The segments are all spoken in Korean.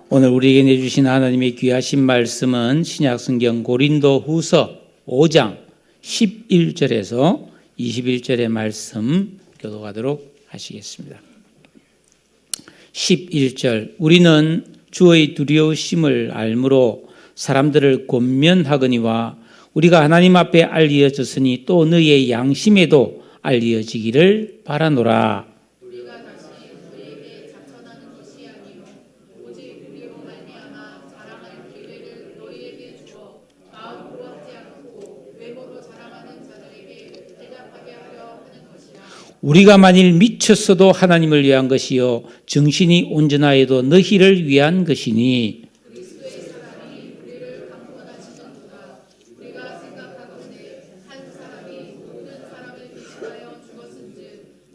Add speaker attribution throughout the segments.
Speaker 1: 오늘 우리에게 내주신 하나님의 귀하신 말씀은 신약성경 고린도후서 5장 11절에서 21절의 말씀 교독하도록 하시겠습니다. 11절 우리는 주의 두려우심을 알므로 사람들을 권면하거니와 우리가 하나님 앞에 알리어졌으니 또 너희의 양심에도 알리어지기를 바라노라.
Speaker 2: 우리가 다시 우리에게 자천하는 것이 아니요 오직 우리로 말미암아 자랑할 기회를 너희에게 주어 마음으로 하지 않고 외모로 자랑하는 자들에게 대답하게 하려 하는 것이라.
Speaker 1: 우리가 만일 미쳤어도 하나님을 위한 것이요 정신이 온전하여도 너희를 위한 것이니
Speaker 2: 그리스도의 사랑이 우리를 강권하시는구나. 우리가 생각하건대 한 사람이 모든 사람을 대신하여 죽었은즉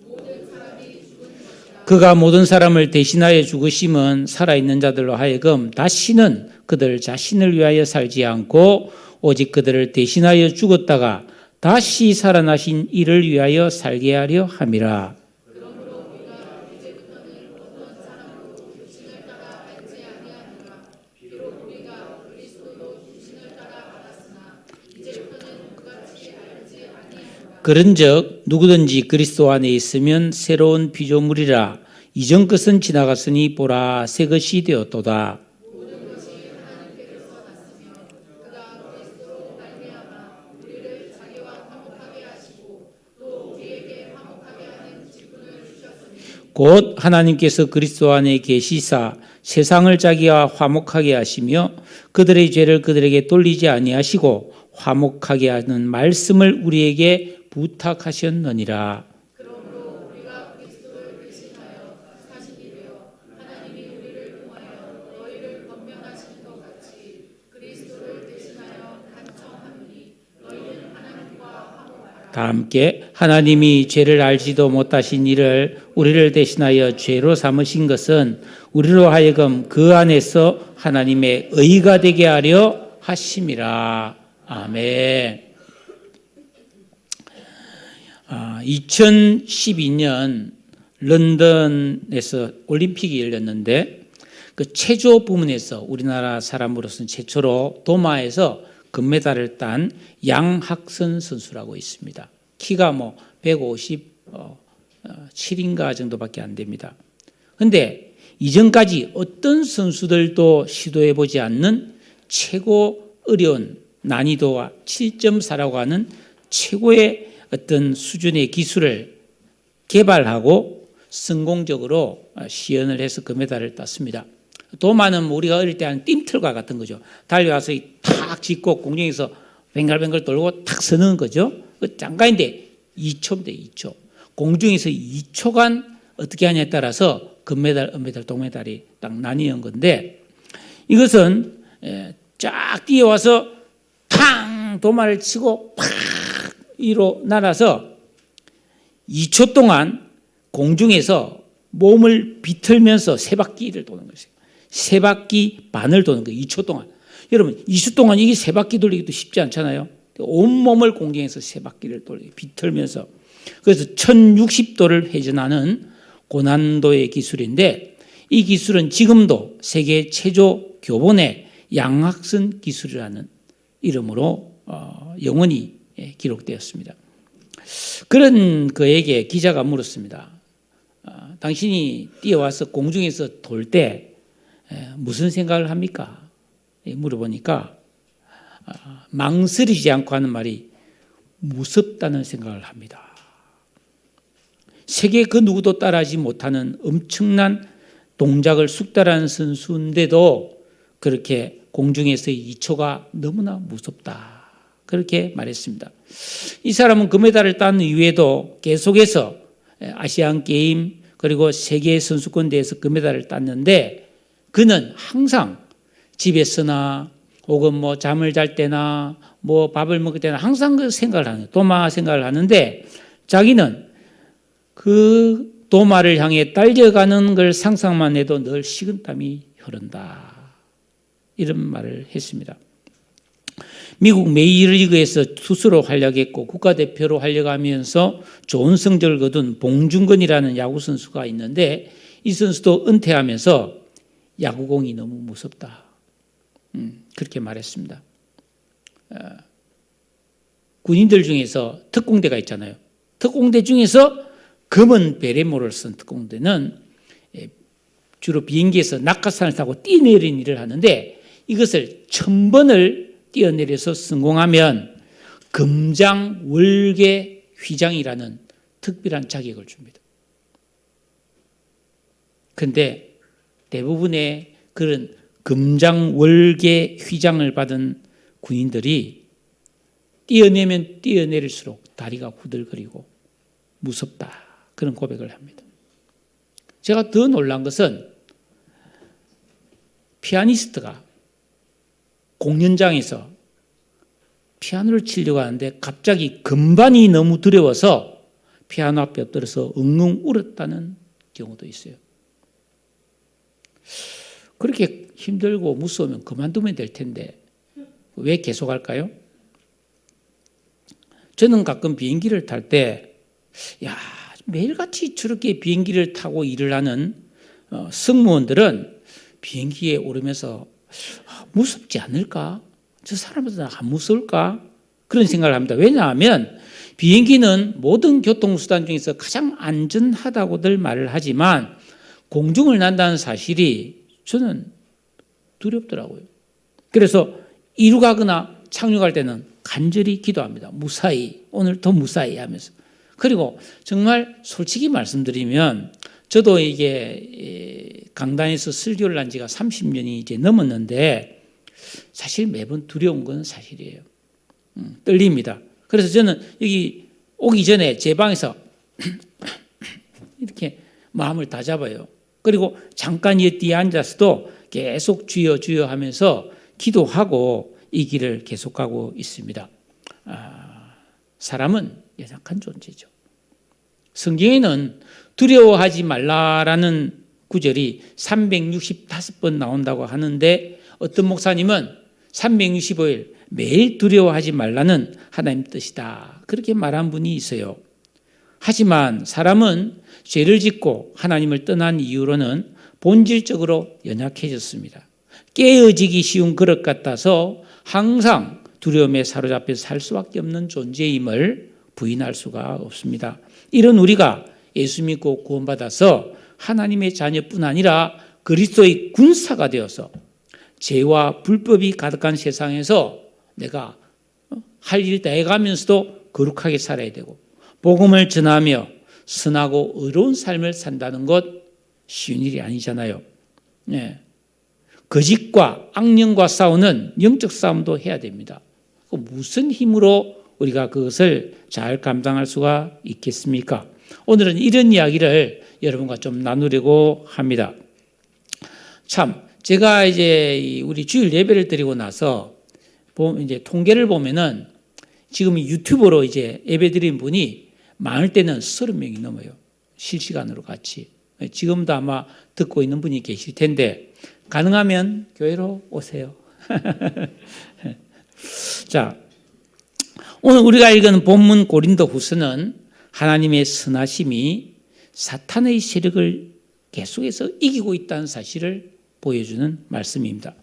Speaker 2: 모든 사람이 죽은 것이라.
Speaker 1: 그가 모든 사람을 대신하여 죽으심은 살아있는 자들로 하여금 다시는 그들 자신을 위하여 살지 않고 오직 그들을 대신하여 죽었다가 다시 살아나신 이를 위하여 살게 하려 함이라.
Speaker 2: 그러므로 우리가 이제부터는 어떤 사람도 육신을 따라 알지 아니하노라. 비록 우리가 그리스도도 육신을 따라 알았으나 이제부터는 그같이 알지 아니하노라.
Speaker 1: 그런즉 누구든지 그리스도 안에 있으면 새로운 피조물이라. 이전 것은 지나갔으니 보라 새 것이 되었도다.
Speaker 2: 모든 것이 하나님께로서 났으며 그가 그리스도로 말미암아 우리를 자기와 화목하게 하시고 또 우리에게 화목하게 하는 직분을 주셨으니
Speaker 1: 곧 하나님께서 그리스도 안에 계시사 세상을 자기와 화목하게 하시며 그들의 죄를 그들에게 돌리지 아니하시고 화목하게 하는 말씀을 우리에게 부탁하셨느니라.
Speaker 2: 그러므로 우리가 그리스도를 대신하여 사신이 되어 하나님이 우리를 통하여 너희를 권면하신 것 같이 그리스도를 대신하여 간청하노니 너희는 하나님과 화목하라.
Speaker 1: 다 함께 하나님이 죄를 알지도 못하신 이를 우리를 대신하여 죄로 삼으신 것은 우리로 하여금 그 안에서 하나님의 의가 되게 하려 하심이라. 아멘. 2012년 런던에서 올림픽이 열렸는데 그 체조 부문에서 우리나라 사람으로서는 최초로 도마에서 금메달을 딴 양학선 선수라고 있습니다. 키가 157인가 정도밖에 안 됩니다. 그런데 이전까지 어떤 선수들도 시도해보지 않는 최고 어려운 난이도와 7.4라고 하는 최고의 어떤 수준의 기술을 개발하고 성공적으로 시연을 해서 금메달을 땄습니다. 도마는 우리가 어릴 때 하는 뜀틀과 같은 거죠. 달려와서 탁 짚고 공중에서 뱅글뱅글 돌고 탁 서는 거죠. 잠깐인데 2초인데 2초. 공중에서 2초간 어떻게 하냐에 따라서 금메달, 은메달, 동메달이 딱 나뉘는 건데 이것은 쫙 뛰어와서 팡 도마를 치고 팍 위로 날아서 2초 동안 공중에서 몸을 비틀면서 세 바퀴를 도는 것이에요. 세 바퀴 반을 도는 거예요. 2초 동안. 여러분 2초 동안 이게 세 바퀴 돌리기도 쉽지 않잖아요. 온몸을 공중에서 세 바퀴를 비틀면서 그래서 1060도를 회전하는 고난도의 기술인데 이 기술은 지금도 세계 체조 교본의 양학선 기술이라는 이름으로 영원히 기록되었습니다. 그런 그에게 기자가 물었습니다. 당신이 뛰어와서 공중에서 돌 때 무슨 생각을 합니까? 물어보니까 망설이지 않고 하는 말이 무섭다는 생각을 합니다. 세계 그 누구도 따라하지 못하는 엄청난 동작을 숙달하는 선수인데도 그렇게 공중에서의 2초가 너무나 무섭다. 그렇게 말했습니다. 이 사람은 금메달을 딴 이후에도 계속해서 아시안 게임 그리고 세계 선수권 대회에서 금메달을 땄는데 그는 항상 집에서나 혹은 잠을 잘 때나 밥을 먹을 때나 항상 그 생각을 하는 도마 생각을 하는데 자기는 그 도마를 향해 달려가는 걸 상상만 해도 늘 식은땀이 흐른다. 이런 말을 했습니다. 미국 메이저리그에서 투수로 활약했고 국가대표로 활약하면서 좋은 성적을 거둔 봉중근이라는 야구 선수가 있는데 이 선수도 은퇴하면서 야구공이 너무 무섭다. 그렇게 말했습니다. 군인들 중에서 특공대가 있잖아요. 특공대 중에서 검은 베레모를 쓴 특공대는 주로 비행기에서 낙하산을 타고 뛰내리는 일을 하는데 이것을 1000번을 뛰어내려서 성공하면 금장 월계 휘장이라는 특별한 자격을 줍니다. 그런데 대부분의 그런 금장 월계 휘장을 받은 군인들이 뛰어내면 뛰어내릴수록 다리가 후들거리고 무섭다. 그런 고백을 합니다. 제가 더 놀란 것은 피아니스트가 공연장에서 피아노를 치려고 하는데 갑자기 건반이 너무 두려워서 피아노 앞에 엎드려서 엉엉 울었다는 경우도 있어요. 그렇게 힘들고 무서우면 그만두면 될 텐데 왜 계속할까요? 저는 가끔 비행기를 탈 때 매일같이 저렇게 비행기를 타고 일을 하는 승무원들은 비행기에 오르면서 무섭지 않을까? 저 사람들은 안 무서울까? 그런 생각을 합니다. 왜냐하면 비행기는 모든 교통수단 중에서 가장 안전하다고들 말을 하지만 공중을 난다는 사실이 저는 두렵더라고요. 그래서 이륙하거나 착륙할 때는 간절히 기도합니다. 무사히, 오늘 더 무사히 하면서. 그리고 정말 솔직히 말씀드리면 저도 이게 강단에서 설교를 한 지가 30년이 이제 넘었는데 사실 매번 두려운 건 사실이에요. 떨립니다. 그래서 저는 여기 오기 전에 제 방에서 이렇게 마음을 다 잡아요. 그리고 잠깐 이 뒤에 앉아서도 계속 주여 주여 하면서 기도하고 이 길을 계속하고 있습니다. 사람은 연약한 존재죠. 성경에는 두려워하지 말라라는 구절이 365번 나온다고 하는데 어떤 목사님은 365일 매일 두려워하지 말라는 하나님 뜻이다. 그렇게 말한 분이 있어요. 하지만 사람은 죄를 짓고 하나님을 떠난 이후로는 본질적으로 연약해졌습니다. 깨어지기 쉬운 그릇 같아서 항상 두려움에 사로잡혀 살 수밖에 없는 존재임을 부인할 수가 없습니다. 이런 우리가 예수 믿고 구원받아서 하나님의 자녀뿐 아니라 그리스도의 군사가 되어서 죄와 불법이 가득한 세상에서 내가 할 일 다 해가면서도 거룩하게 살아야 되고 복음을 전하며 선하고 의로운 삶을 산다는 것 쉬운 일이 아니잖아요. 네. 거짓과 악령과 싸우는 영적 싸움도 해야 됩니다. 무슨 힘으로 우리가 그것을 잘 감당할 수가 있겠습니까? 오늘은 이런 이야기를 여러분과 좀 나누려고 합니다. 참, 제가 이제 우리 주일 예배를 드리고 나서 이제 통계를 보면은 지금 유튜브로 이제 예배 드린 분이 많을 때는 30명이 넘어요. 실시간으로 같이. 지금도 아마 듣고 있는 분이 계실 텐데 가능하면 교회로 오세요. 자, 오늘 우리가 읽은 본문 고린도후서는 하나님의 선하심이 사탄의 세력을 계속해서 이기고 있다는 사실을 보여주는 말씀입니다.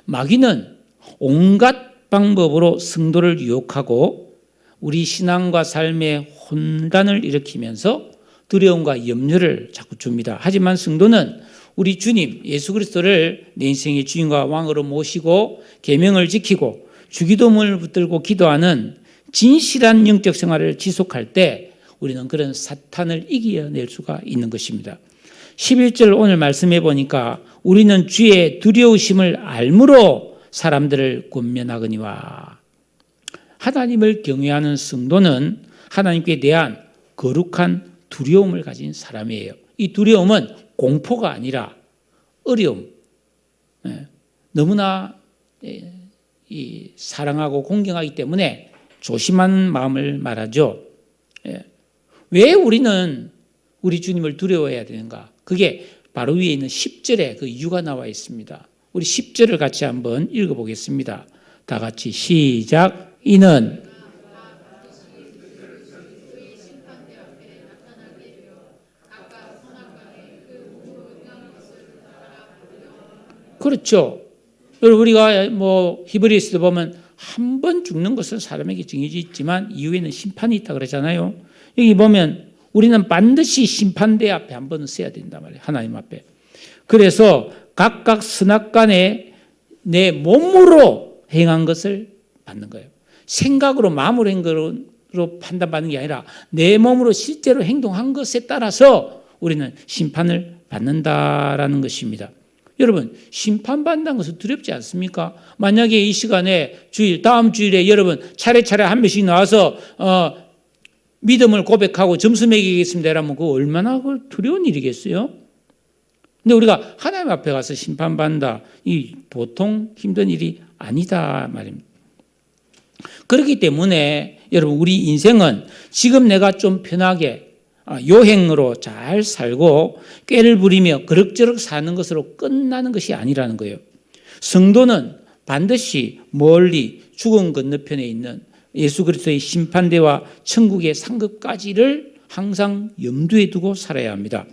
Speaker 1: 마귀는 온갖 방법으로 성도를 유혹하고 우리 신앙과 삶에 혼란을 일으키면서 두려움과 염려를 자꾸 줍니다. 하지만 성도는 우리 주님 예수 그리스도를 내 인생의 주인과 왕으로 모시고 계명을 지키고 주기도문을 붙들고 기도하는 진실한 영적 생활을 지속할 때 우리는 그런 사탄을 이겨낼 수가 있는 것입니다. 11절 오늘 말씀해 보니까 우리는 주의 두려우심을 알므로 사람들을 권면하거니와. 하나님을 경외하는 성도는 하나님께 대한 거룩한 두려움을 가진 사람이에요. 이 두려움은 공포가 아니라 어려움, 너무나 사랑하고 공경하기 때문에 조심하는 마음을 말하죠. 왜 우리는 우리 주님을 두려워해야 되는가? 그게 바로 위에 있는 10절에 그 이유가 나와 있습니다. 우리 10절을 같이 한번 읽어보겠습니다. 다 같이 시작. 이는 그렇죠. 우리가 뭐 히브리서도 보면 한 번 죽는 것은 사람에게 정해져 있지만 이후에는 심판이 있다 그러잖아요. 여기 보면 우리는 반드시 심판대 앞에 한 번은 서야 된단 말이에요. 하나님 앞에. 그래서 각각 선악간에 내 몸으로 행한 것을 받는 거예요. 생각으로 마음으로 한 거로 판단받는 게 아니라 내 몸으로 실제로 행동한 것에 따라서 우리는 심판을 받는다라는 것입니다. 여러분, 심판받는다는 것은 두렵지 않습니까? 만약에 이 시간에 다음 주일에 여러분 차례차례 한 명씩 나와서 믿음을 고백하고 점수 매기겠습니다 이러면 그거 얼마나 두려운 일이겠어요? 근데 우리가 하나님 앞에 가서 심판받는다, 이 보통 힘든 일이 아니다 말입니다. 그렇기 때문에 여러분, 우리 인생은 지금 내가 좀 편하게 요행으로 잘 살고 꾀를 부리며 그럭저럭 사는 것으로 끝나는 것이 아니라는 거예요. 성도는 반드시 멀리 죽음 건너편에 있는 예수 그리스도의 심판대와 천국의 상급까지를 항상 염두에 두고 살아야 합니다.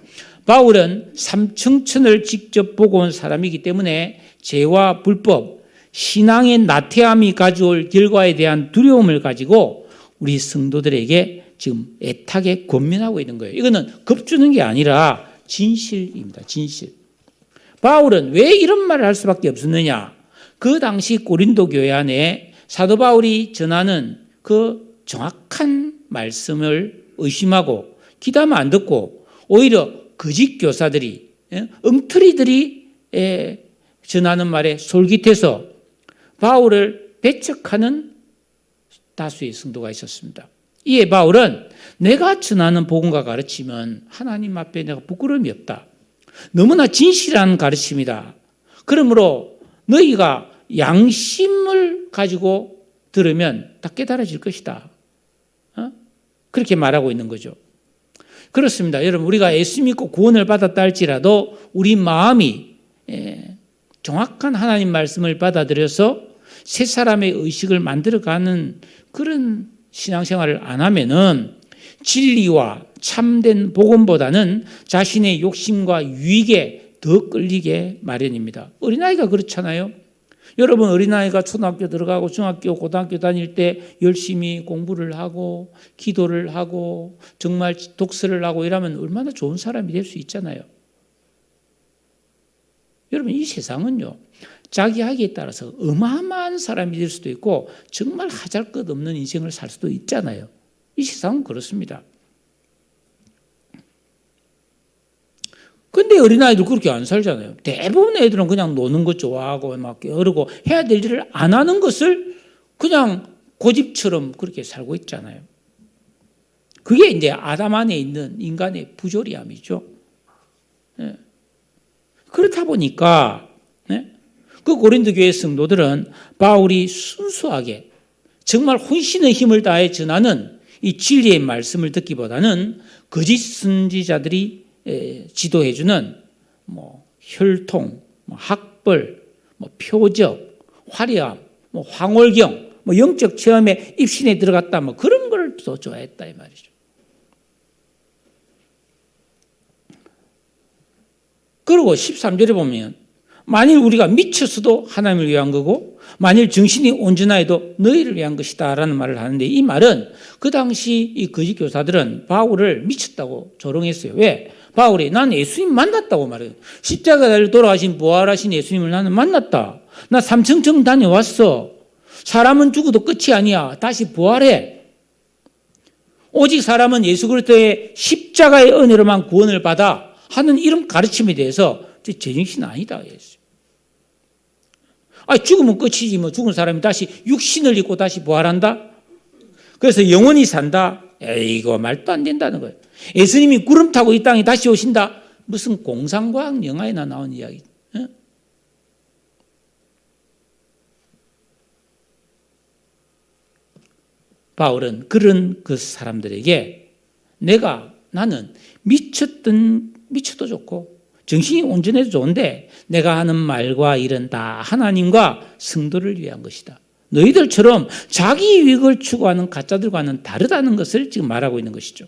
Speaker 1: 바울은 삼층천을 직접 보고 온 사람이기 때문에 죄와 불법, 신앙의 나태함이 가져올 결과에 대한 두려움을 가지고 우리 성도들에게 지금 애타게 권면하고 있는 거예요. 이거는 겁주는 게 아니라 진실입니다. 진실. 바울은 왜 이런 말을 할 수밖에 없었느냐? 그 당시 고린도 교회 안에 사도 바울이 전하는 그 정확한 말씀을 의심하고 기도하면 안 듣고 오히려 거짓 교사들이, 엉터리들이 전하는 말에 솔깃해서 바울을 배척하는 다수의 성도가 있었습니다. 이에 바울은 내가 전하는 복음과 가르침은 하나님 앞에 내가 부끄러움이 없다. 너무나 진실한 가르침이다. 그러므로 너희가 양심을 가지고 들으면 다 깨달아질 것이다. 그렇게 말하고 있는 거죠. 그렇습니다. 여러분, 우리가 예수 믿고 구원을 받았다 할지라도 우리 마음이 정확한 하나님 말씀을 받아들여서 새 사람의 의식을 만들어가는 그런 신앙생활을 안 하면은 진리와 참된 복음보다는 자신의 욕심과 유익에 더 끌리게 마련입니다. 어린아이가 그렇잖아요. 여러분, 어린아이가 초등학교 들어가고 중학교, 고등학교 다닐 때 열심히 공부를 하고 기도를 하고 정말 독서를 하고 이러면 얼마나 좋은 사람이 될 수 있잖아요. 여러분, 이 세상은요, 자기 하기에 따라서 어마어마한 사람이 될 수도 있고 정말 하잘것없는 인생을 살 수도 있잖아요. 이 세상은 그렇습니다. 근데 어린아이들 그렇게 안 살잖아요. 대부분 애들은 그냥 노는 것 좋아하고 막 게으르고 해야 될 일을 안 하는 것을 그냥 고집처럼 그렇게 살고 있잖아요. 그게 이제 아담 안에 있는 인간의 부조리함이죠. 그렇다 보니까 그 고린도 교회 성도들은 바울이 순수하게 정말 혼신의 힘을 다해 전하는 이 진리의 말씀을 듣기보다는 거짓 선지자들이 지도해주는 혈통, 학벌, 표적, 화려함, 황홀경, 영적 체험에 입신에 들어갔다 그런 걸 더 좋아했다 이 말이죠. 그리고 13절에 보면 만일 우리가 미쳤어도 하나님을 위한 거고 만일 정신이 온전하여도 너희를 위한 것이다 라는 말을 하는데 이 말은 그 당시 이 거짓 교사들은 바울을 미쳤다고 조롱했어요. 왜? 바울이 난 예수님 만났다고 말해요. 십자가를 돌아가신 부활하신 예수님을 나는 만났다. 나 삼층청 다녀왔어. 사람은 죽어도 끝이 아니야. 다시 부활해. 오직 사람은 예수 그리스도의 십자가의 은혜로만 구원을 받아 하는 이런 가르침에 대해서 제정신 아니다. 죽으면 끝이지 죽은 사람이 다시 육신을 입고 다시 부활한다? 그래서 영원히 산다? 이거 말도 안 된다는 거예요. 예수님이 구름 타고 이 땅에 다시 오신다? 무슨 공상과학 영화에나 나온 이야기. 바울은 그런 그 사람들에게 나는 미쳐도 좋고 정신이 온전해도 좋은데 내가 하는 말과 일은 다 하나님과 성도를 위한 것이다. 너희들처럼 자기 이익을 추구하는 가짜들과는 다르다는 것을 지금 말하고 있는 것이죠.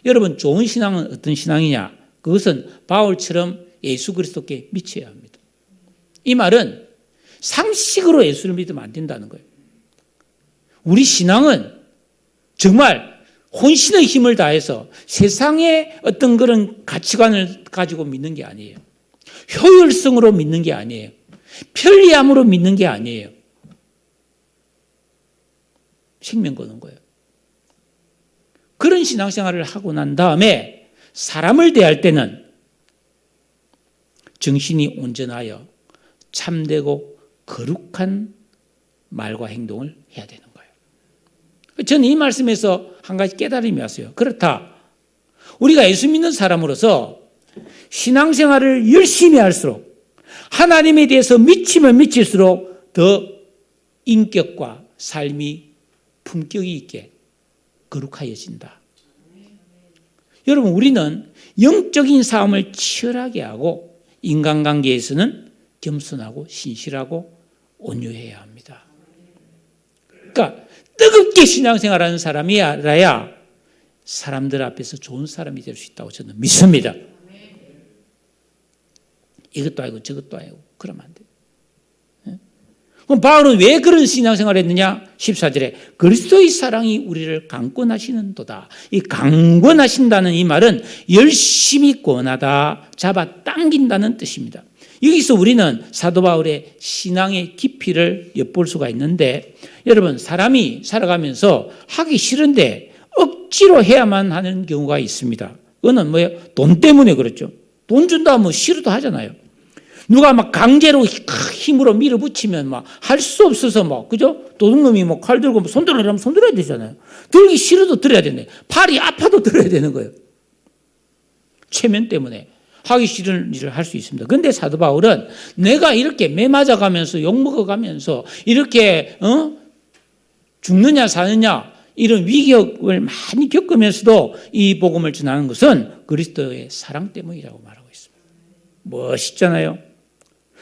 Speaker 1: 여러분, 좋은 신앙은 어떤 신앙이냐? 그것은 바울처럼 예수 그리스도께 미쳐야 합니다. 이 말은 상식으로 예수를 믿으면 안 된다는 거예요. 우리 신앙은 정말 혼신의 힘을 다해서 세상의 어떤 그런 가치관을 가지고 믿는 게 아니에요. 효율성으로 믿는 게 아니에요. 편리함으로 믿는 게 아니에요. 생명 거는 거예요. 그런 신앙생활을 하고 난 다음에 사람을 대할 때는 정신이 온전하여 참되고 거룩한 말과 행동을 해야 되는 거예요. 저는 이 말씀에서 한 가지 깨달음이 왔어요. 그렇다. 우리가 예수 믿는 사람으로서 신앙생활을 열심히 할수록 하나님에 대해서 미치면 미칠수록 더 인격과 삶이 품격이 있게 거룩하여진다. 여러분, 우리는 영적인 싸움을 치열하게 하고 인간관계에서는 겸손하고 신실하고 온유해야 합니다. 그러니까 뜨겁게 신앙생활하는 사람이 알아야 사람들 앞에서 좋은 사람이 될 수 있다고 저는 믿습니다. 이것도 아니고 저것도 아니고 그러면 안 돼요. 그럼 바울은 왜 그런 신앙생활을 했느냐? 14절에 그리스도의 사랑이 우리를 강권하시는도다. 이 강권하신다는 이 말은 열심히 권하다, 잡아 당긴다는 뜻입니다. 여기서 우리는 사도 바울의 신앙의 깊이를 엿볼 수가 있는데, 여러분, 사람이 살아가면서 하기 싫은데 억지로 해야만 하는 경우가 있습니다. 그거는 뭐예요? 돈 때문에 그렇죠. 돈 준다 하면 싫어도 하잖아요. 누가 막 강제로 힘으로 밀어붙이면 막 할 수 없어서 막, 그죠? 도둑놈이 뭐 칼 들고 손 들으려면 손 들어야 되잖아요. 들기 싫어도 들어야 되네. 팔이 아파도 들어야 되는 거예요. 체면 때문에 하기 싫은 일을 할 수 있습니다. 그런데 사도 바울은 내가 이렇게 매 맞아가면서 욕먹어가면서 이렇게 죽느냐 사느냐 이런 위격을 많이 겪으면서도 이 복음을 전하는 것은 그리스도의 사랑 때문이라고 말하고 있습니다. 멋있잖아요.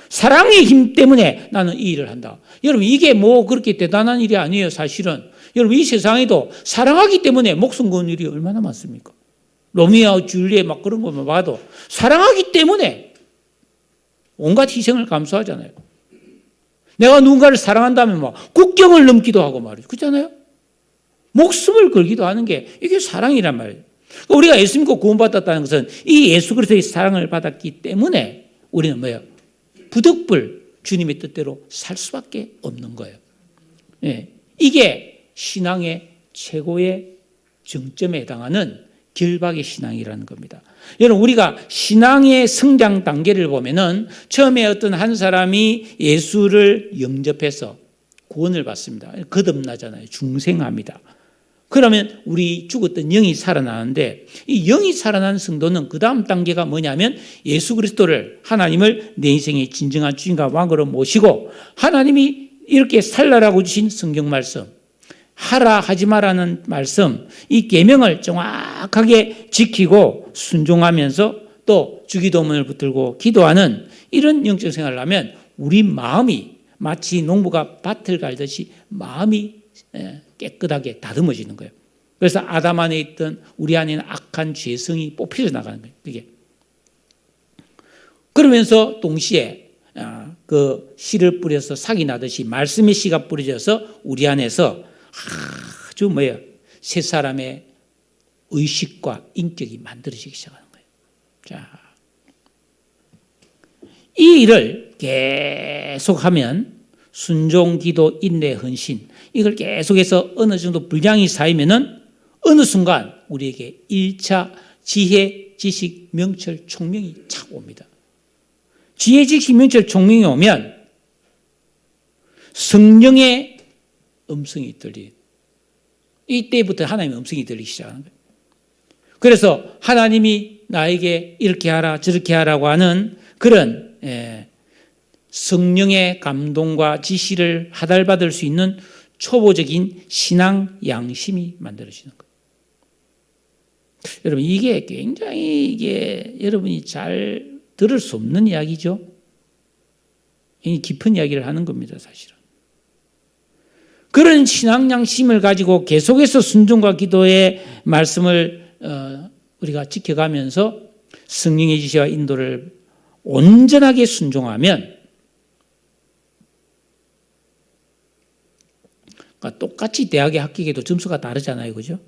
Speaker 1: 사랑의 힘 때문에 나는 이 일을 한다. 여러분, 이게 뭐 그렇게 대단한 일이 아니에요, 사실은. 여러분, 이 세상에도 사랑하기 때문에 목숨 거는 일이 얼마나 많습니까? 로미오와 줄리엣 막 그런 것만 봐도 사랑하기 때문에 온갖 희생을 감수하잖아요. 내가 누군가를 사랑한다면 막 국경을 넘기도 하고 말이죠. 그렇잖아요? 목숨을 걸기도 하는 게 이게 사랑이란 말이에요. 우리가 예수 믿고 구원받았다는 것은 이 예수 그리스도의 사랑을 받았기 때문에 우리는 뭐예요? 부득불 주님의 뜻대로 살 수밖에 없는 거예요. 예, 이게 신앙의 최고의 정점에 해당하는 결박의 신앙이라는 겁니다. 여러분, 우리가 신앙의 성장 단계를 보면은 처음에 어떤 한 사람이 예수를 영접해서 구원을 받습니다. 거듭나잖아요. 중생합니다. 그러면 우리 죽었던 영이 살아나는데 이 영이 살아난 성도는 그 다음 단계가 뭐냐면 예수 그리스도를, 하나님을 내 인생의 진정한 주인과 왕으로 모시고 하나님이 이렇게 살라라고 주신 성경 말씀, 하라 하지 마라는 말씀, 이 계명을 정확하게 지키고 순종하면서 또 주기도문을 붙들고 기도하는 이런 영적 생활을 하면 우리 마음이 마치 농부가 밭을 갈듯이 마음이 깨끗하게 다듬어지는 거예요. 그래서 아담 안에 있던 우리 안에는 악한 죄성이 뽑혀져 나가는 거예요. 그게. 그러면서 동시에 그 씨를 뿌려서 삭이 나듯이 말씀의 씨가 뿌려져서 우리 안에서 아주 뭐예요? 새 사람의 의식과 인격이 만들어지기 시작하는 거예요. 자, 이 일을 계속하면 순종, 기도, 인내, 헌신 이걸 계속해서 어느 정도 분량이 쌓이면은 어느 순간 우리에게 1차 지혜, 지식, 명철, 총명이 착 옵니다. 지혜, 지식, 명철, 총명이 오면 성령의 음성이 들리. 이때부터 하나님의 음성이 들리기 시작하는 거예요. 그래서 하나님이 나에게 이렇게 하라 저렇게 하라고 하는 그런 성령의 감동과 지시를 하달받을 수 있는 초보적인 신앙 양심이 만들어지는 거예요. 여러분, 이게 굉장히 여러분이 잘 들을 수 없는 이야기죠. 깊은 이야기를 하는 겁니다, 사실은. 그런 신앙 양심을 가지고 계속해서 순종과 기도의 말씀을 우리가 지켜가면서 성령의 지시와 인도를 온전하게 순종하면 그러니까 똑같이 대학에 합격해도 점수가 다르잖아요. 그죠?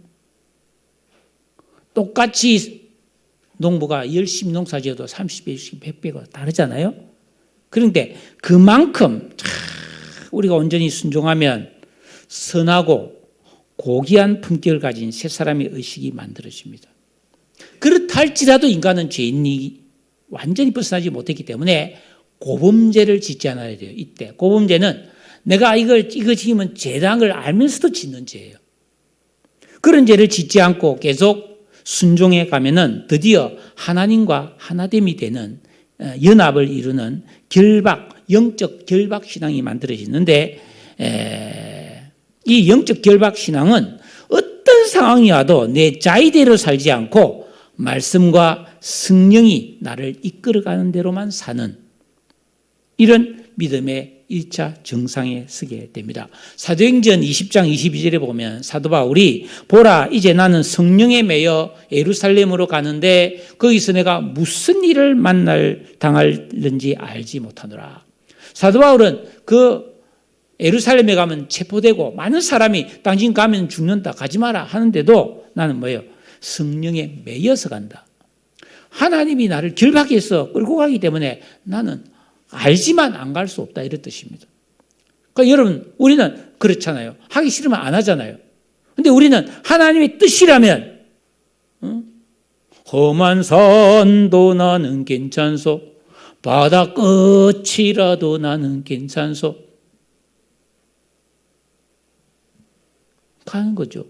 Speaker 1: 똑같이 농부가 열심히 농사 지어도 30배씩 100배가 다르잖아요. 그런데 그만큼 우리가 온전히 순종하면 선하고 고귀한 품격을 가진 새 사람의 의식이 만들어집니다. 그렇다 할지라도 인간은 죄인이 완전히 벗어나지 못했기 때문에 고범죄를 짓지 않아야 돼요. 이때 고범죄는 내가 이거 지으면 죄라는 걸 알면서도 짓는 죄예요. 그런 죄를 짓지 않고 계속 순종해 가면은 드디어 하나님과 하나됨이 되는 연합을 이루는 영적 결박 신앙이 만들어지는데, 이 영적 결박 신앙은 어떤 상황이 와도 내 자의대로 살지 않고 말씀과 성령이 나를 이끌어가는 대로만 사는 이런 믿음의 1차 정상에 서게 됩니다. 사도행전 20장 22절에 보면 사도 바울이 보라 이제 나는 성령에 매여 예루살렘으로 가는데 거기서 내가 무슨 일을 당할는지 알지 못하노라. 사도 바울은 그 예루살렘에 가면 체포되고 많은 사람이 당신 가면 죽는다 가지 마라 하는데도 나는 뭐예요? 성령에 매여서 간다. 하나님이 나를 결박해서 끌고 가기 때문에 나는 알지만 안 갈 수 없다 이런 뜻입니다. 그러니까 여러분 우리는 그렇잖아요. 하기 싫으면 안 하잖아요. 그런데 우리는 하나님의 뜻이라면 험한 산도 나는 괜찮소 바다 끝이라도 나는 괜찮소 가는 거죠.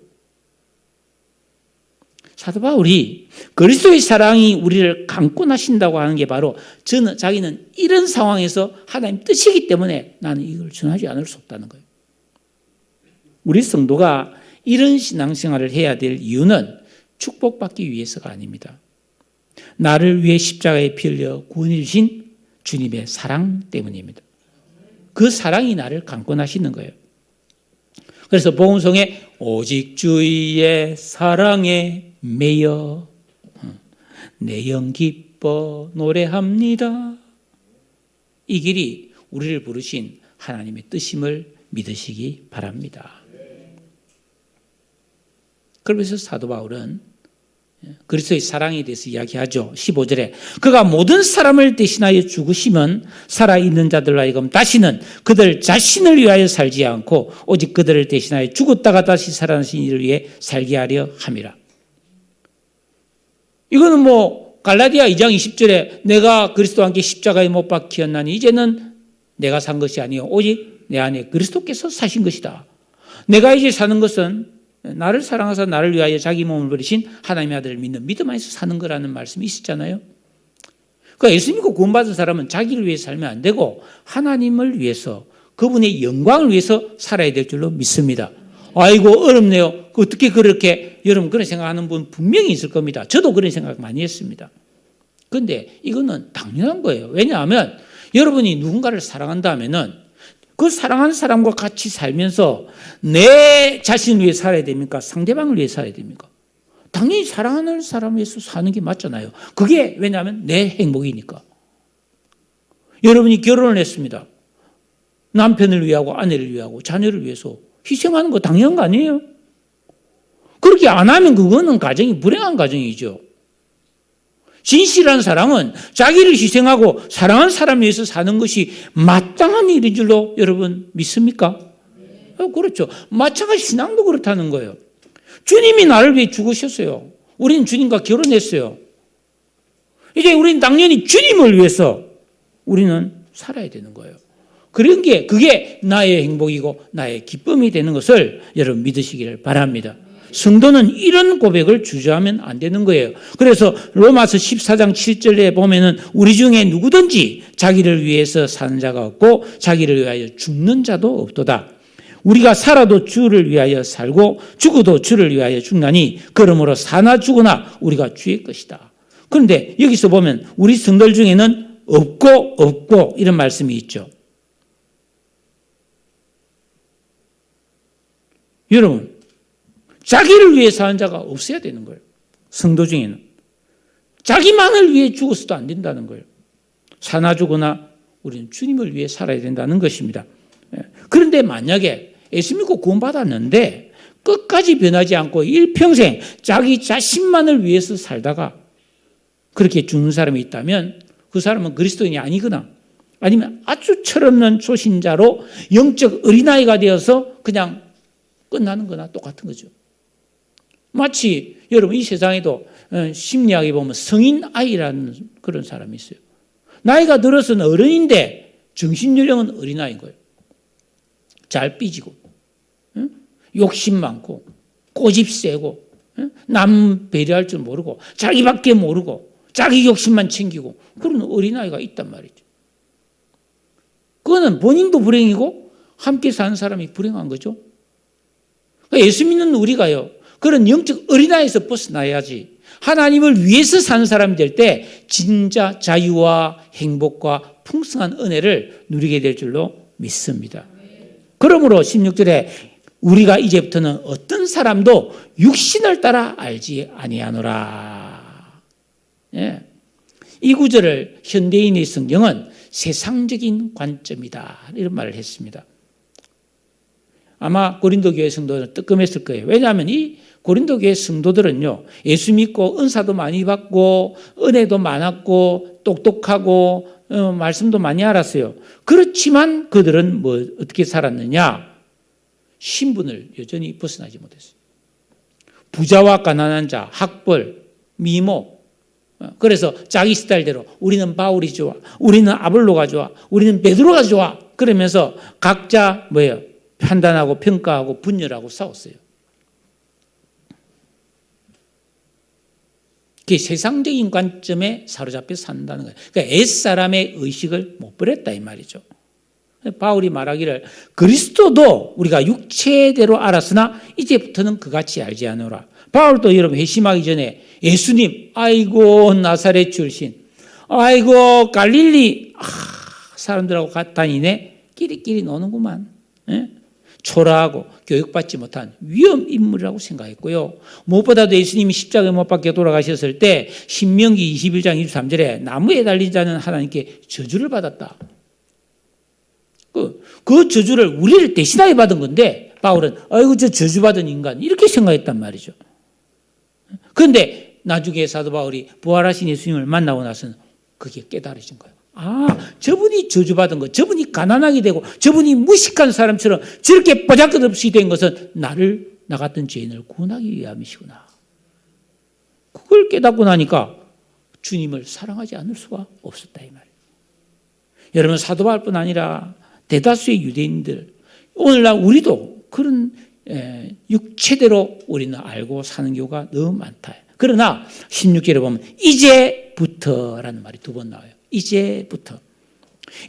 Speaker 1: 사도 바울이 그리스도의 사랑이 우리를 감고 나신다고 하는 게 바로 자기는 이런 상황에서 하나님 뜻이기 때문에 나는 이걸 전하지 않을 수 없다는 거예요. 우리 성도가 이런 신앙생활을 해야 될 이유는 축복받기 위해서가 아닙니다. 나를 위해 십자가에 피 흘려 구원해 주신 주님의 사랑 때문입니다. 그 사랑이 나를 감고 나시는 거예요. 그래서 복음성에 오직 주의 사랑에 매여 내 영 기뻐 노래합니다. 이 길이 우리를 부르신 하나님의 뜻임을 믿으시기 바랍니다. 그러면서 사도 바울은 그리스도의 사랑에 대해서 이야기하죠. 15절에 그가 모든 사람을 대신하여 죽으시면 살아있는 자들로 하여금 다시는 그들 자신을 위하여 살지 않고 오직 그들을 대신하여 죽었다가 다시 살아나신 이를 위해 살게 하려 함이라. 이거는 갈라디아 2장 20절에 내가 그리스도와 함께 십자가에 못 박히었나니 이제는 내가 산 것이 아니요 오직 내 안에 그리스도께서 사신 것이다. 내가 이제 사는 것은 나를 사랑하사 나를 위하여 자기 몸을 버리신 하나님의 아들을 믿는 믿음 안에서 사는 거라는 말씀이 있었잖아요. 그러니까 예수 믿고 구원받은 사람은 자기를 위해 살면 안 되고 하나님을 위해서 그분의 영광을 위해서 살아야 될 줄로 믿습니다. 아이고 어렵네요. 어떻게 그렇게 여러분 그런 생각하는 분 분명히 있을 겁니다. 저도 그런 생각 많이 했습니다. 그런데 이거는 당연한 거예요. 왜냐하면 여러분이 누군가를 사랑한다 하면은 그 사랑하는 사람과 같이 살면서 내 자신을 위해 살아야 됩니까? 상대방을 위해 살아야 됩니까? 당연히 사랑하는 사람을 위해서 사는 게 맞잖아요. 그게 왜냐하면 내 행복이니까. 여러분이 결혼을 했습니다. 남편을 위하고 아내를 위하고 자녀를 위해서 희생하는 거 당연한 거 아니에요? 그렇게 안 하면 그거는 가정이 불행한 가정이죠. 진실한 사랑은 자기를 희생하고 사랑하는 사람을 위해서 사는 것이 마땅한 일인 줄로 여러분 믿습니까? 그렇죠. 마찬가지 신앙도 그렇다는 거예요. 주님이 나를 위해 죽으셨어요. 우리는 주님과 결혼했어요. 이제 우리는 당연히 주님을 위해서 우리는 살아야 되는 거예요. 그런 게 그게 나의 행복이고 나의 기쁨이 되는 것을 여러분 믿으시기를 바랍니다. 성도는 이런 고백을 주저하면 안 되는 거예요. 그래서 로마서 14장 7절에 보면은 우리 중에 누구든지 자기를 위해서 사는 자가 없고 자기를 위하여 죽는 자도 없도다. 우리가 살아도 주를 위하여 살고 죽어도 주를 위하여 죽나니 그러므로 사나 죽으나 우리가 주의 것이다. 그런데 여기서 보면 우리 성도들 중에는 없고 이런 말씀이 있죠. 여러분 자기를 위해 사는 자가 없어야 되는 거예요. 성도 중에는. 자기만을 위해 죽어서도 안 된다는 거예요. 사나 죽으나 우리는 주님을 위해 살아야 된다는 것입니다. 그런데 만약에 예수 믿고 구원받았는데 끝까지 변하지 않고 일평생 자기 자신만을 위해서 살다가 그렇게 죽는 사람이 있다면 그 사람은 그리스도인이 아니거나 아니면 아주 철없는 초신자로 영적 어린아이가 되어서 그냥 끝나는 거나 똑같은 거죠. 마치 여러분 이 세상에도 심리학에 보면 성인 아이라는 그런 사람이 있어요. 나이가 들어서는 어른인데 정신연령은 어린아이인 거예요. 잘 삐지고 욕심 많고 고집 세고 남 배려할 줄 모르고 자기밖에 모르고 자기 욕심만 챙기고 그런 어린아이가 있단 말이죠. 그거는 본인도 불행이고 함께 사는 사람이 불행한 거죠. 그러니까 예수 믿는 우리가요, 그런 영적 어린아이에서 벗어나야지 하나님을 위해서 사는 사람이 될 때 진짜 자유와 행복과 풍성한 은혜를 누리게 될 줄로 믿습니다. 그러므로 16절에 우리가 이제부터는 어떤 사람도 육신을 따라 알지 아니하노라. 예. 이 구절을 현대인의 성경은 세상적인 관점이다 이런 말을 했습니다. 아마 고린도 교회 성도들은 뜨끔했을 거예요. 왜냐하면 이 고린도 교회 성도들은요, 예수 믿고 은사도 많이 받고 은혜도 많았고 똑똑하고 말씀도 많이 알았어요. 그렇지만 그들은 어떻게 살았느냐? 신분을 여전히 벗어나지 못했어요. 부자와 가난한 자, 학벌, 미모. 그래서 자기 스타일대로 우리는 바울이 좋아, 우리는 아볼로가 좋아, 우리는 베드로가 좋아. 그러면서 각자 판단하고 평가하고 분열하고 싸웠어요. 그게 세상적인 관점에 사로잡혀 산다는 거예요. 그러니까 옛사람의 의식을 못 버렸다 이 말이죠. 바울이 말하기를 그리스도도 우리가 육체대로 알았으나 이제부터는 그같이 알지 않으라. 바울도 여러분 회심하기 전에 예수님, 아이고 나사렛 출신, 아이고 갈릴리, 사람들하고 다니네, 끼리끼리 노는구만. 초라하고 교육받지 못한 위험 인물이라고 생각했고요. 무엇보다도 예수님이 십자가에 못 박혀 돌아가셨을 때 신명기 21장 23절에 나무에 달린 자는 하나님께 저주를 받았다. 그 저주를 우리를 대신하여 받은 건데 바울은 아이고 저 저주받은 인간 이렇게 생각했단 말이죠. 그런데 나중에 사도 바울이 부활하신 예수님을 만나고 나서는 그게 깨달아진 거예요. 저분이 저주받은 것, 저분이 가난하게 되고 저분이 무식한 사람처럼 저렇게 뽀짝것없이 된 것은 나 같은 죄인을 구원하기 위함이시구나. 그걸 깨닫고 나니까 주님을 사랑하지 않을 수가 없었다 이 말이에요. 여러분 사도 바울뿐 아니라 대다수의 유대인들, 오늘날 우리도 그런 육체대로 우리는 알고 사는 경우가 너무 많다. 그러나 16절에 보면 이제부터라는 말이 두 번 나와요. 이제부터.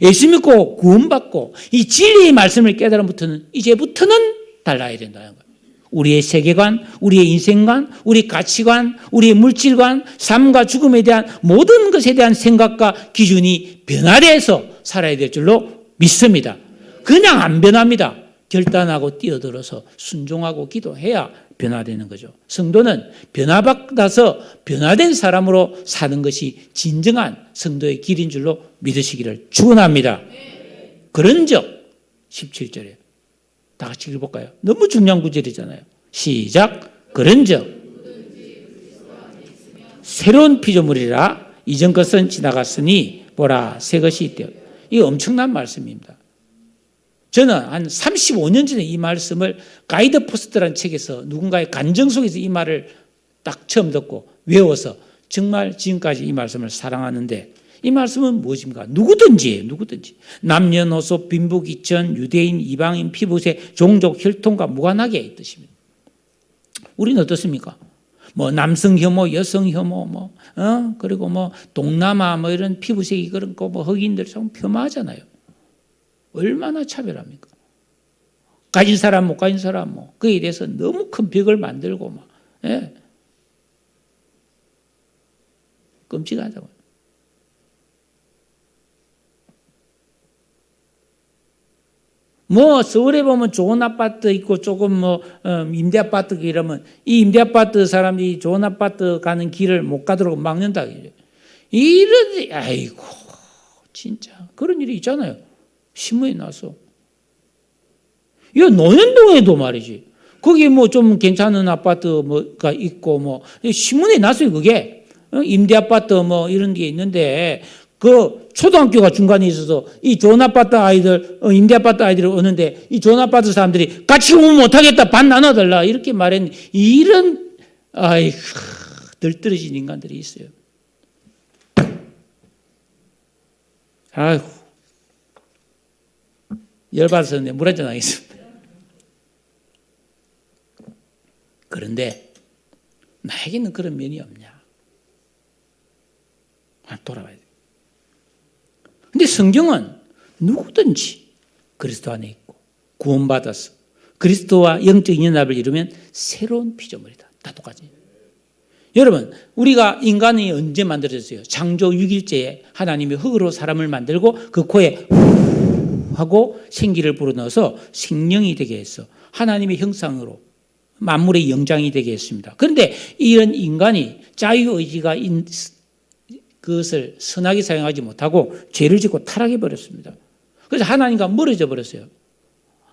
Speaker 1: 예수 믿고 구원받고 이 진리의 말씀을 깨달음부터는 이제부터는 달라야 된다는 거예요. 우리의 세계관, 우리의 인생관, 우리의 가치관, 우리의 물질관, 삶과 죽음에 대한 모든 것에 대한 생각과 기준이 변화돼서 살아야 될 줄로 믿습니다. 그냥 안 변합니다. 결단하고 뛰어들어서 순종하고 기도해야 변화되는 거죠. 성도는 변화받아서 변화된 사람으로 사는 것이 진정한 성도의 길인 줄로 믿으시기를 축원합니다. 그런즉 17절에 다 같이 읽어볼까요? 너무 중요한 구절이잖아요. 시작. 그런즉 새로운 피조물이라 이전 것은 지나갔으니 보라 새 것이 있대요. 이거 엄청난 말씀입니다. 저는 한 35년 전에 이 말씀을 가이드 포스트라는 책에서 누군가의 간증 속에서 이 말을 딱 처음 듣고 외워서 정말 지금까지 이 말씀을 사랑하는데 이 말씀은 무엇입니까? 누구든지 남녀노소 빈부귀천 유대인 이방인 피부색 종족 혈통과 무관하게 이 뜻입니다. 우리는 어떻습니까? 남성 혐오, 여성 혐오, 그리고 동남아 이런 피부색이 그런 거 흑인들 좀 폄하하잖아요. 얼마나 차별합니까? 가진 사람 못 가진 사람 그에 대해서 너무 큰 벽을 만들고 끔찍하다고요. 서울에 보면 좋은 아파트 있고 조금 임대 아파트 이러면 이 임대 아파트 사람들이 좋은 아파트 가는 길을 못 가도록 막는다. 아이고 진짜 그런 일이 있잖아요. 신문에 나서 이 논현동에도 말이지. 거기 뭐 좀 괜찮은 아파트 뭐가 있고 뭐 신문에 났어요. 그게 임대 아파트 뭐 이런 게 있는데 그 초등학교가 중간에 있어서 이 좋은 아파트 아이들 임대 아파트 아이들을 오는데 이 좋은 아파트 사람들이 같이 오면 못하겠다 반 나눠달라 이렇게 말했는데 이런 아이 덜 떨어진 인간들이 있어요. 아이고 열받아서 물 한잔 하겠습니다. 그런데 나에게는 그런 면이 없냐? 돌아봐야 돼. 근데 성경은 누구든지 그리스도 안에 있고 구원받아서 그리스도와 영적 연합을 이루면 새로운 피조물이다. 다 똑같이. 여러분, 우리가 인간이 언제 만들어졌어요? 창조 6일째에 하나님이 흙으로 사람을 만들고 그 코에 후 하고 생기를 불어넣어서 생명이 되게 했어. 하나님의 형상으로 만물의 영장이 되게 했습니다. 그런데 이런 인간이 자유의지가 그것을 선하게 사용하지 못하고 죄를 짓고 타락해 버렸습니다. 그래서 하나님과 멀어져 버렸어요.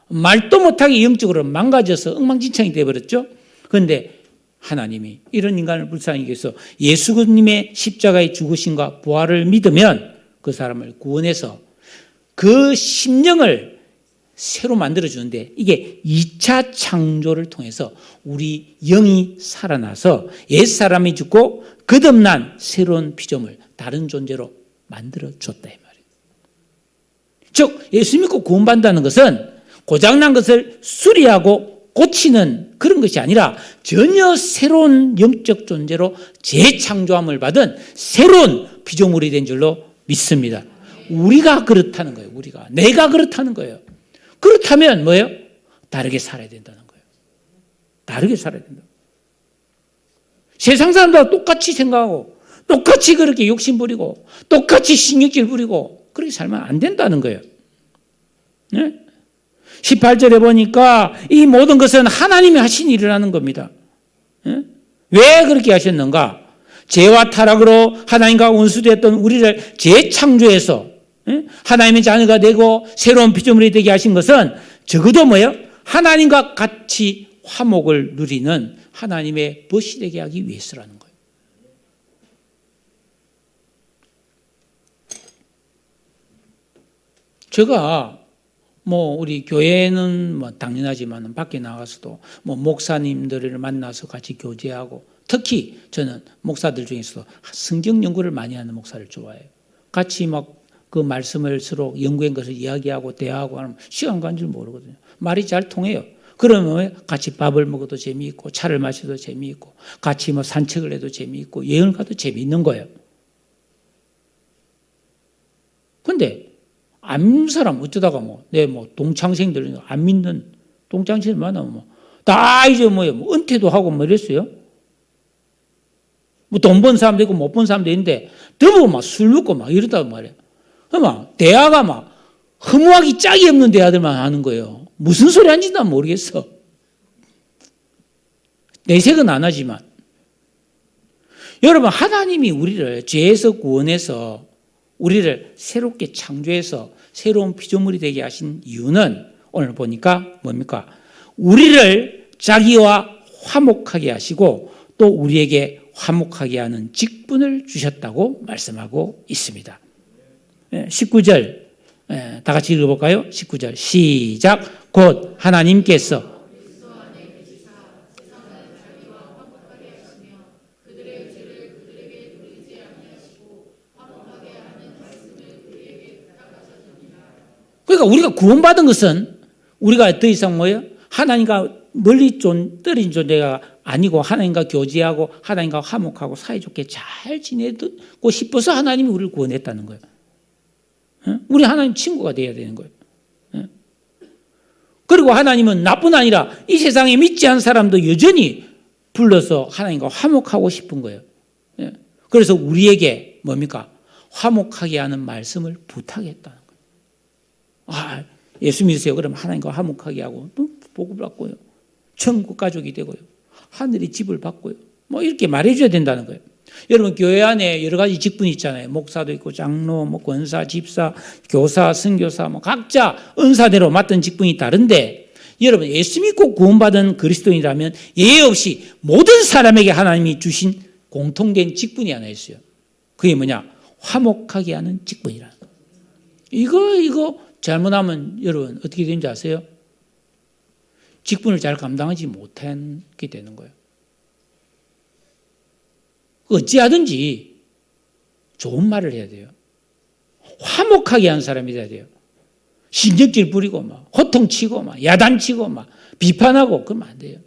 Speaker 1: 말도 못하게 영적으로 망가져서 엉망진창이 되어버렸죠. 그런데 하나님이 이런 인간을 불쌍히 여겨서 예수님의 십자가의 죽으심과 부활을 믿으면 그 사람을 구원해서 그 심령을 새로 만들어주는데 이게 2차 창조를 통해서 우리 영이 살아나서 옛사람이 죽고 거듭난 새로운 피조물, 다른 존재로 만들어줬다 이 말이에요. 즉 예수 믿고 구원받는다는 것은 고장난 것을 수리하고 고치는 그런 것이 아니라 전혀 새로운 영적 존재로 재창조함을 받은 새로운 피조물이 된 줄로 믿습니다. 우리가 그렇다는 거예요. 내가 그렇다는 거예요. 그렇다면 뭐예요? 다르게 살아야 된다는 거예요. 다르게 살아야 된다. 세상 사람들과 똑같이 생각하고 똑같이 그렇게 욕심 부리고 똑같이 신경질 부리고 그렇게 살면 안 된다는 거예요. 네? 18절에 보니까 이 모든 것은 하나님이 하신 일이라는 겁니다. 네? 왜 그렇게 하셨는가? 죄와 타락으로 하나님과 원수되었던 우리를 재창조해서 하나님의 자녀가 되고 새로운 피조물이 되게 하신 것은 적어도 뭐예요? 하나님과 같이 화목을 누리는 하나님의 벗이 되게 하기 위해서라는 거예요. 제가 우리 교회는 당연하지만 밖에 나가서도 목사님들을 만나서 같이 교제하고 특히 저는 목사들 중에서도 성경 연구를 많이 하는 목사를 좋아해요. 같이 그 말씀을 서로 연구한 것을 이야기하고 대화하고 하면 시간 간 줄 모르거든요. 말이 잘 통해요. 그러면 같이 밥을 먹어도 재미있고 차를 마셔도 재미있고 같이 산책을 해도 재미있고 여행을 가도 재미있는 거예요. 그런데 안 믿는 사람 어쩌다가 내 동창생들 안 믿는 동창생들 만나면 다 이제 은퇴도 하고 이랬어요. 돈 번 사람도 있고 못 번 사람도 있는데 더불어 술 먹고 이러단 말이에요. 대화가 허무하기 짝이 없는 대화들만 하는 거예요. 무슨 소리 하는지 난 모르겠어. 내색은 안 하지만. 여러분, 하나님이 우리를 죄에서 구원해서 우리를 새롭게 창조해서 새로운 피조물이 되게 하신 이유는 오늘 보니까 뭡니까? 우리를 자기와 화목하게 하시고 또 우리에게 화목하게 하는 직분을 주셨다고 말씀하고 있습니다. 19절 다 같이 읽어볼까요? 19절 시작. 곧 하나님께서 그러니까 우리가 구원받은 것은 우리가 더 이상 뭐예요? 하나님과 멀리 떨어진 존재가 아니고 하나님과 교제하고 하나님과 화목하고 사이좋게 잘 지내고 싶어서 하나님이 우리를 구원했다는 거예요. 우리 하나님 친구가 되어야 되는 거예요. 그리고 하나님은 나뿐 아니라 이 세상에 믿지 않은 사람도 여전히 불러서 하나님과 화목하고 싶은 거예요. 그래서 우리에게 뭡니까? 화목하게 하는 말씀을 부탁했다는 거예요. 예수 믿으세요. 그럼 하나님과 화목하게 하고 또 복을 받고요. 천국 가족이 되고요. 하늘의 집을 받고요. 이렇게 말해줘야 된다는 거예요. 여러분, 교회 안에 여러 가지 직분이 있잖아요. 목사도 있고 장로, 권사, 집사, 교사, 선교사 각자 은사대로 맡은 직분이 다른데 여러분, 예수 믿고 구원받은 그리스도인이라면 예외 없이 모든 사람에게 하나님이 주신 공통된 직분이 하나 있어요. 그게 뭐냐? 화목하게 하는 직분이라는 거. 이거 잘못하면 여러분 어떻게 되는지 아세요? 직분을 잘 감당하지 못하게 되는 거예요. 어찌하든지 좋은 말을 해야 돼요. 화목하게 하는 사람이 돼야 돼요. 신경질 부리고 막 호통치고 막 야단치고 막 비판하고 그러면 안 돼요.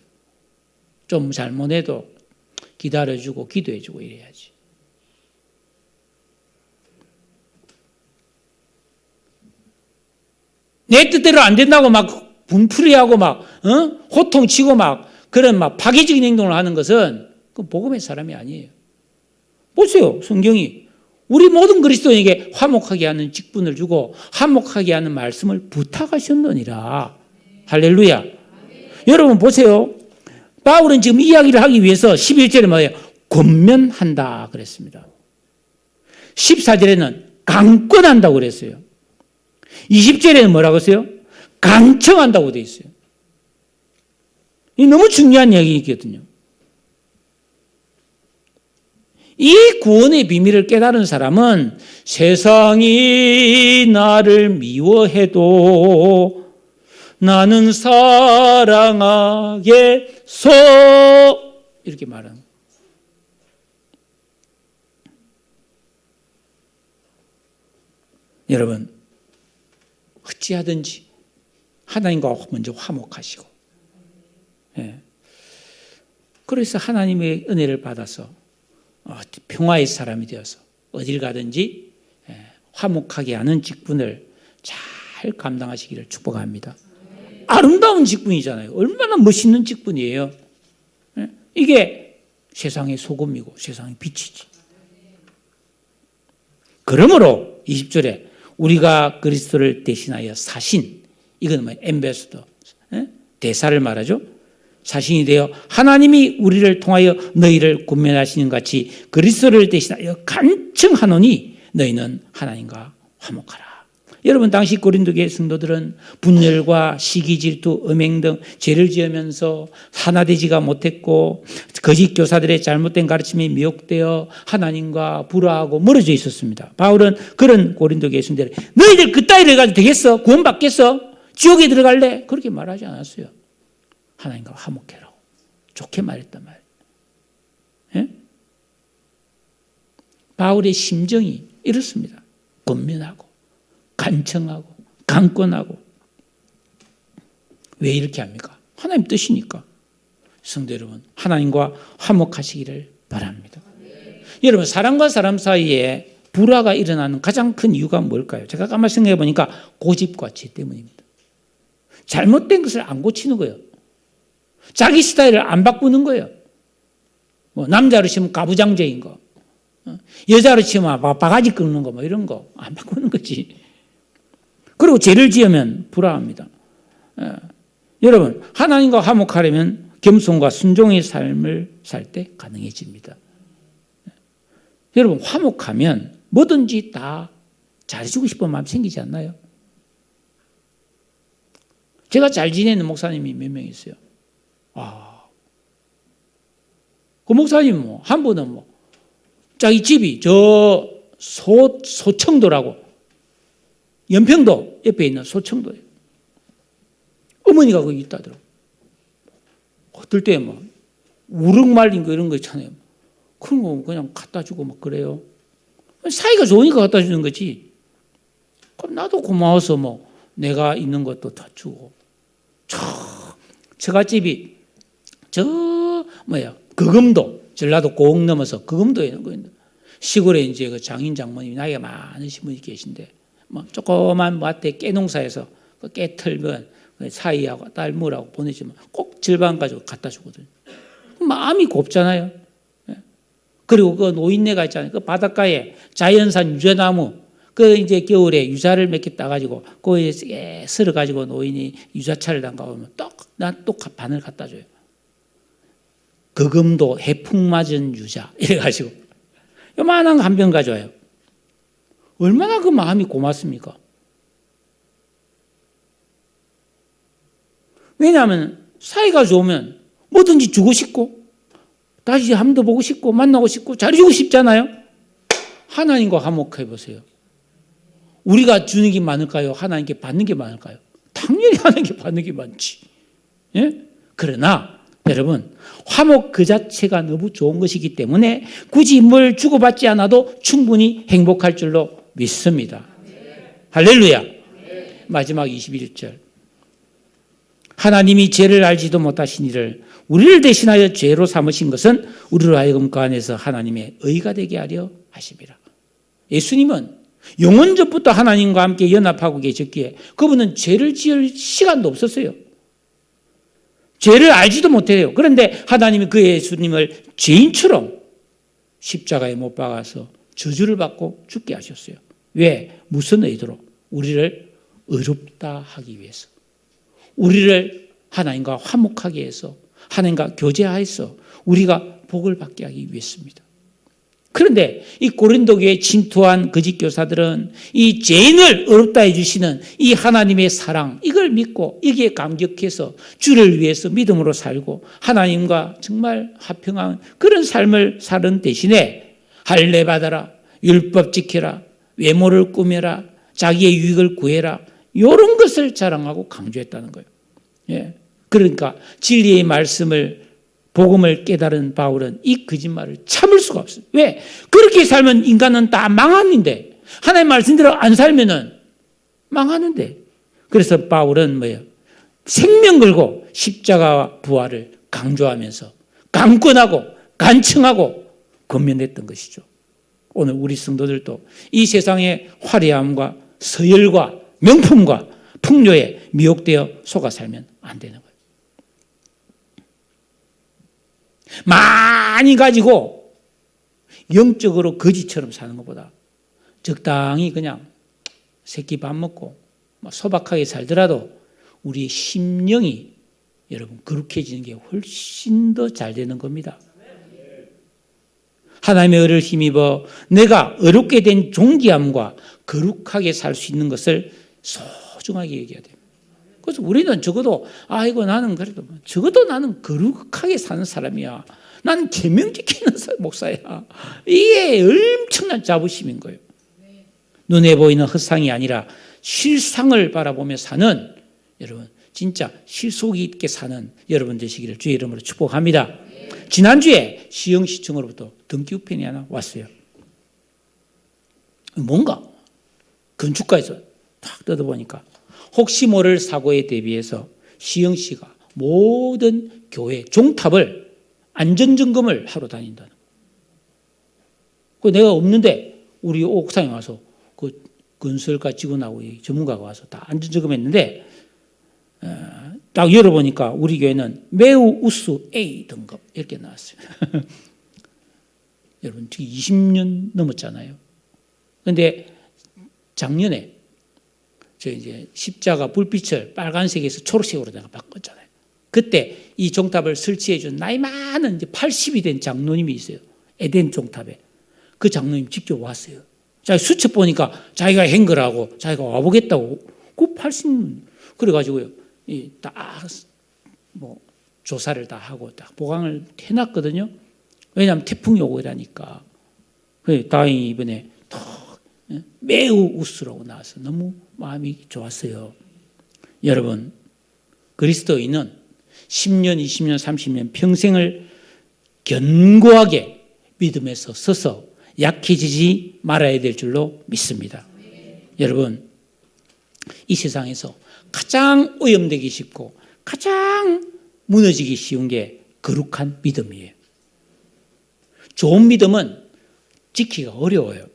Speaker 1: 좀 잘못해도 기다려주고 기도해주고 이래야지. 내 뜻대로 안 된다고 막 분풀이하고 막 호통치고 막 그런 막 파괴적인 행동을 하는 것은 그 복음의 사람이 아니에요. 보세요. 성경이 우리 모든 그리스도인에게 화목하게 하는 직분을 주고 화목하게 하는 말씀을 부탁하셨느니라. 할렐루야. 여러분 보세요. 바울은 지금 이야기를 하기 위해서 11절에 뭐예요? 권면한다 그랬습니다. 14절에는 강권한다고 그랬어요. 20절에는 뭐라고 했어요? 강청한다고 되어 있어요. 이 너무 중요한 이야기거든요. 이 구원의 비밀을 깨달은 사람은 세상이 나를 미워해도 나는 사랑하겠소 이렇게 말하는 거예요. 여러분 어찌하든지 하나님과 먼저 화목하시고 그래서 하나님의 은혜를 받아서 평화의 사람이 되어서 어딜 가든지 화목하게 하는 직분을 잘 감당하시기를 축복합니다. 아름다운 직분이잖아요. 얼마나 멋있는 직분이에요. 이게 세상의 소금이고 세상의 빛이지. 그러므로 20절에 우리가 그리스도를 대신하여 사신, 이건 뭐 엠베서더, 대사를 말하죠. 사신이 되어 하나님이 우리를 통하여 너희를 권면하시는 같이 그리스도를 대신하여 간청하노니 너희는 하나님과 화목하라. 여러분 당시 고린도교회 성도들은 분열과 시기, 질투, 음행 등 죄를 지으면서 하나 되지가 못했고 거짓 교사들의 잘못된 가르침에 미혹되어 하나님과 불화하고 멀어져 있었습니다. 바울은 그런 고린도교회 성도들 너희들 그따위를 가지고 되겠어? 구원받겠어? 지옥에 들어갈래? 그렇게 말하지 않았어요. 하나님과 화목해라고 좋게 말했단 말이에요. 예? 바울의 심정이 이렇습니다. 권면하고 간청하고 강권하고. 왜 이렇게 합니까? 하나님 뜻이니까. 성도 여러분, 하나님과 화목하시기를 바랍니다. 여러분, 사람과 사람 사이에 불화가 일어나는 가장 큰 이유가 뭘까요? 제가 가만히 생각해 보니까 고집과 죄 때문입니다. 잘못된 것을 안 고치는 거예요. 자기 스타일을 안 바꾸는 거예요. 뭐 남자로 치면 가부장제인 거, 여자로 치면 바가지 긁는 거, 뭐 이런 거 안 바꾸는 거지. 그리고 죄를 지으면 불화합니다. 여러분, 하나님과 화목하려면 겸손과 순종의 삶을 살 때 가능해집니다. 여러분, 화목하면 뭐든지 다 잘해주고 싶은 마음 생기지 않나요? 제가 잘 지내는 목사님이 몇 명 있어요. 그 목사님 한 분은 자기 집이 저 소청도라고 연평도 옆에 있는 소청도예요. 어머니가 거기 있다더라고. 어떨 때 우럭 말린 거 이런 거 있잖아요. 그런 거 그냥 갖다 주고 막 그래요. 사이가 좋으니까 갖다 주는 거지. 그럼 나도 고마워서 내가 있는 것도 다 주고. 처갓집이 거금도, 전라도 꼭 넘어서 거금도에 있는 거예요. 시골에 이제 그 장인 장모님이 나이가 많으신 분이 계신데, 조그만 밭에 깨농사에서 그 깨털면 사이하고 딸무라고 보내주면 꼭 절반 가지고 갖다 주거든요. 마음이 곱잖아요. 그리고 그 노인네가 있잖아요. 그 바닷가에 자연산 유자나무, 그 이제 겨울에 유자를 몇 개 따가지고 거기에 썰어가지고 노인이 유자차를 담가오면 난 또 반을 갖다 줘요. 거금도 해풍 맞은 유자 이래가지고 요만한 한 병 가져와요. 얼마나 그 마음이 고맙습니까? 왜냐하면 사이가 좋으면 뭐든지 주고 싶고 다시 한 번 더 보고 싶고 만나고 싶고 잘해주고 싶잖아요. 하나님과 화목해 보세요. 우리가 주는 게 많을까요? 하나님께 받는 게 많을까요? 당연히 하나님께 받는 게 많지. 예? 그러나 여러분, 화목 그 자체가 너무 좋은 것이기 때문에 굳이 뭘 주고받지 않아도 충분히 행복할 줄로 믿습니다. 할렐루야. 마지막 21절. 하나님이 죄를 알지도 못하신 이를 우리를 대신하여 죄로 삼으신 것은 우리로 하여금 그 안에서 하나님의 의가 되게 하려 하심이라. 예수님은 영원전부터 하나님과 함께 연합하고 계셨기에 그분은 죄를 지을 시간도 없었어요. 죄를 알지도 못해요. 그런데 하나님이 그 예수님을 죄인처럼 십자가에 못 박아서 저주를 받고 죽게 하셨어요. 왜? 무슨 의도로? 우리를 의롭다 하기 위해서. 우리를 하나님과 화목하게 해서 하나님과 교제하여서 우리가 복을 받게 하기 위해서입니다. 그런데 이 고린도 교회에 침투한 거짓 교사들은 이 죄인을 의롭다 해주시는 이 하나님의 사랑, 이걸 믿고 여기에 감격해서 주를 위해서 믿음으로 살고 하나님과 정말 화평한 그런 삶을 사는 대신에 할례 받아라, 율법 지켜라, 외모를 꾸며라, 자기의 유익을 구해라, 이런 것을 자랑하고 강조했다는 거예요. 예. 그러니까 진리의 말씀을 복음을 깨달은 바울은 이 거짓말을 참을 수가 없어요. 왜? 그렇게 살면 인간은 다 망하는데, 하나님의 말씀대로 안 살면은 망하는데. 그래서 바울은 뭐예요? 생명 걸고 십자가와 부활을 강조하면서 강권하고 간청하고 권면했던 것이죠. 오늘 우리 성도들도 이 세상의 화려함과 서열과 명품과 풍요에 미혹되어 속아 살면 안 되는 거예요. 많이 가지고 영적으로 거지처럼 사는 것보다 적당히 그냥 새끼 밥 먹고 소박하게 살더라도 우리의 심령이 여러분 거룩해지는 게 훨씬 더 잘 되는 겁니다. 하나님의 의를 힘입어 내가 어렵게 된 존귀함과 거룩하게 살 수 있는 것을 소중하게 얘기해야 돼요. 그래서 우리는 적어도 아이고 나는 그래도 적어도 나는 거룩하게 사는 사람이야. 나는 계명 지키는 목사야. 이게 엄청난 자부심인 거예요. 눈에 보이는 헛상이 아니라 실상을 바라보며 사는 여러분 진짜 실속 있게 사는 여러분 되시기를 주의 이름으로 축복합니다. 지난주에 시흥시청으로부터 등기 우편이 하나 왔어요. 뭔가 건축가에서 탁 뜯어보니까 혹시 모를 사고에 대비해서 시흥시가 모든 교회 종탑을 안전점검을 하러 다닌다는 거예요. 내가 없는데 우리 옥상에 와서 그 건설가 직원하고 전문가가 와서 다 안전점검했는데 딱 열어보니까 우리 교회는 매우 우수 A 등급 이렇게 나왔어요. 여러분 지금 20년 넘었잖아요. 그런데 작년에 저 이제 십자가 불빛을 빨간색에서 초록색으로 내가 바꿨잖아요. 그때 이 종탑을 설치해 준 나이 많은 이제 80이 된 장로님이 있어요. 에덴 종탑에. 그 장로님 직접 왔어요. 자기 수첩 보니까 자기가 한 거라고 자기가 와보겠다고. 그 80, 그래가지고요. 딱 뭐 조사를 다 하고 딱 보강을 해놨거든요. 왜냐하면 태풍이 오고 이러니까. 다행히 이번에 매우 우수라고 나와서 너무 마음이 좋았어요. 여러분, 그리스도인은 10년, 20년, 30년 평생을 견고하게 믿음에서 서서 약해지지 말아야 될 줄로 믿습니다. 여러분, 이 세상에서 가장 오염되기 쉽고 가장 무너지기 쉬운 게 거룩한 믿음이에요. 좋은 믿음은 지키기가 어려워요.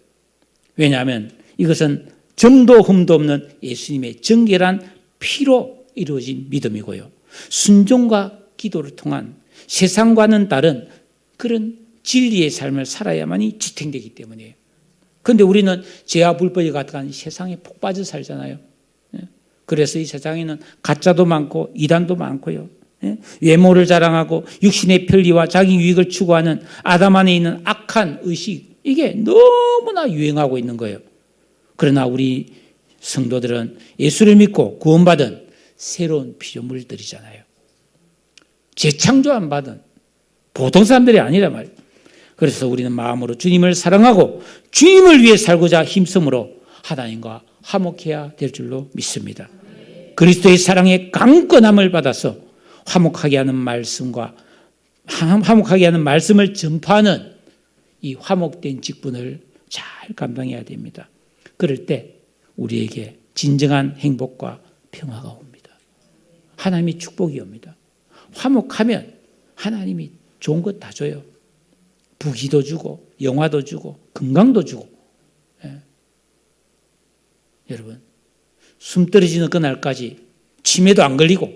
Speaker 1: 왜냐하면 이것은 점도 흠도 없는 예수님의 정결한 피로 이루어진 믿음이고요. 순종과 기도를 통한 세상과는 다른 그런 진리의 삶을 살아야만이 지탱되기 때문이에요. 그런데 우리는 죄와 불법이 가득한 세상에 폭 빠져 살잖아요. 그래서 이 세상에는 가짜도 많고 이단도 많고요. 외모를 자랑하고 육신의 편리와 자기 유익을 추구하는 아담 안에 있는 악한 의식, 이게 너무나 유행하고 있는 거예요. 그러나 우리 성도들은 예수를 믿고 구원받은 새로운 피조물들이잖아요. 재창조 안 받은 보통 사람들이 아니란 말이에요. 그래서 우리는 마음으로 주님을 사랑하고 주님을 위해 살고자 힘쓰므로 하나님과 화목해야 될 줄로 믿습니다. 그리스도의 사랑의 강건함을 받아서 화목하게 하는 말씀을 전파하는 이 화목된 직분을 잘 감당해야 됩니다. 그럴 때 우리에게 진정한 행복과 평화가 옵니다. 하나님이 축복이 옵니다. 화목하면 하나님이 좋은 것 다 줘요. 부귀도 주고 영화도 주고 건강도 주고. 여러분, 숨 떨어지는 그날까지 치매도 안 걸리고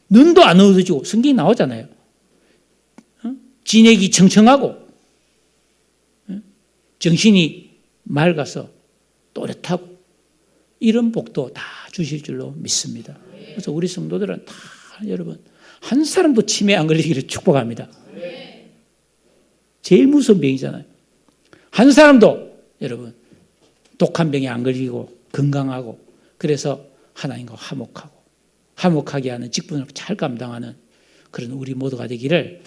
Speaker 1: 눈도 안 어두워지고 성경이 나오잖아요. 진액이 청청하고 정신이 맑아서 또렷하고 이런 복도 다 주실 줄로 믿습니다. 그래서 우리 성도들은 다 여러분 한 사람도 치매 안 걸리기를 축복합니다. 제일 무서운 병이잖아요. 한 사람도 여러분 독한 병에 안 걸리고 건강하고 그래서 하나님과 화목하게 하는 직분을 잘 감당하는 그런 우리 모두가 되기를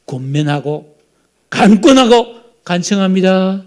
Speaker 1: 권면하고 간권하고 간청합니다.